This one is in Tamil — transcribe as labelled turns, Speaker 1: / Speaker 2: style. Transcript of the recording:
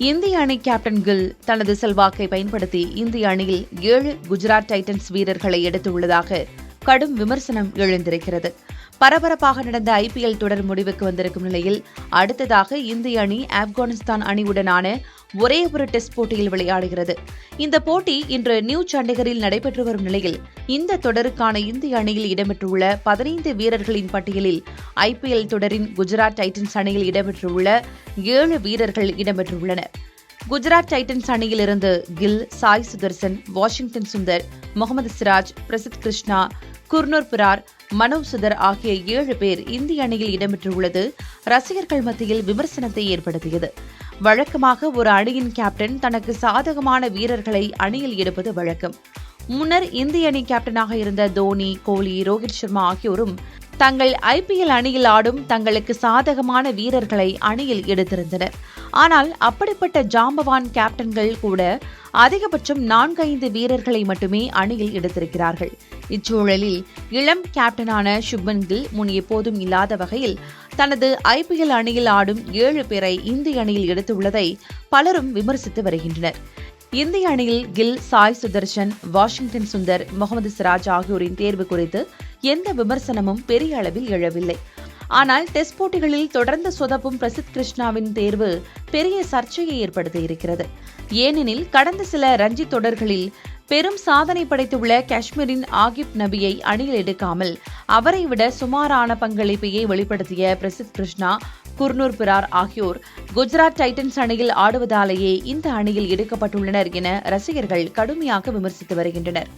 Speaker 1: இந்திய அணி கேப்டன் கில் தனது செல்வாக்கை பயன்படுத்தி இந்திய அணியில் 7 குஜராத் டைட்டன்ஸ் வீரர்களை எடுத்துள்ளதாக கடும் விமர்சனம் எழுந்திருக்கிறது. பரபரப்பாக நடந்த ஐபிஎல் தொடர் முடிவுக்கு வந்திருக்கும் நிலையில் அடுத்ததாக இந்திய அணி ஆப்கானிஸ்தான் அணியுடனான ஒரே ஒரு டெஸ்ட் போட்டியில் விளையாடுகிறது. இந்த போட்டி இன்று நியூ சண்டிகரில் நடைபெற்று வரும் நிலையில் இந்த தொடருக்கான இந்திய அணியில் இடம்பெற்றுள்ள 15 வீரர்களின் பட்டியலில் ஐபிஎல் தொடரின் குஜராத் டைட்டன்ஸ் அணியில் இடம்பெற்றுள்ள 7 வீரர்கள் இடம்பெற்றுள்ளனர். குஜராத் டைட்டன்ஸ் அணியிலிருந்து கில், சாய் சுதர்சன், வாஷிங்டன் சுந்தர், முகமது சிராஜ், பிரசித் கிருஷ்ணா, குர்னூர் பிரார், மனோஜ் சுதர் ஆகிய 7 பேர் இந்திய அணியில் இடம்பெற்றுள்ளது ரசிகர்கள் மத்தியில் விமர்சனத்தை ஏற்படுத்தியது. வழக்கமாக ஒரு அணியின் கேப்டன் தனக்கு சாதகமான வீரர்களை அணியில் எடுப்பது வழக்கம். முன்னர் இந்திய அணி கேப்டனாக இருந்த தோனி, கோலி, ரோஹித் சர்மா ஆகியோரும் தங்கள் ஐபிஎல் அணியில் ஆடும் தங்களுக்கு சாதகமான வீரர்களை அணியில் எடுத்திருந்தனர். ஆனால் அப்படிப்பட்ட ஜாம்பவான் கேப்டன்கள் கூட அதிகபட்சம் 4-5 வீரர்களை மட்டுமே அணியில் எடுத்திருக்கிறார்கள். இச்சூழலில் இளம் கேப்டனான சுப்மன் கில் முன் எப்போதும் இல்லாத வகையில் தனது ஐபிஎல் அணியில் ஆடும் 7 பேரை இந்திய அணியில் எடுத்துள்ளதை பலரும் விமர்சித்து வருகின்றனர். இந்திய அணியில் கில், சாய் சுதர்சன், வாஷிங்டன் சுந்தர், முகமது சிராஜ் ஆகியோரின் தேர்வு குறித்து எந்த விமர்சனமும் பெரிய அளவில் எழவில்லை. ஆனால் டெஸ்ட் போட்டிகளில் தொடர்ந்து சொதப்பும் பிரசித் கிருஷ்ணாவின் தேர்வு பெரிய சர்ச்சையை ஏற்படுத்தியிருக்கிறது. ஏனெனில் கடந்த சில ரஞ்சி தொடர்களில் பெரும் சாதனை படைத்துள்ள காஷ்மீரின் ஆகிப் நபியை அணியில் எடுக்காமல் அவரை விட சுமாரான பங்களிப்பையே வெளிப்படுத்திய பிரசித் கிருஷ்ணா, குர்னூர் பிரார் ஆகியோர் குஜராத் டைட்டன்ஸ் அணியில் ஆடுவதாலேயே இந்த அணியில் எடுக்கப்பட்டுள்ளனர் என ரசிகர்கள் கடுமையாக விமர்சித்து வருகின்றனர்.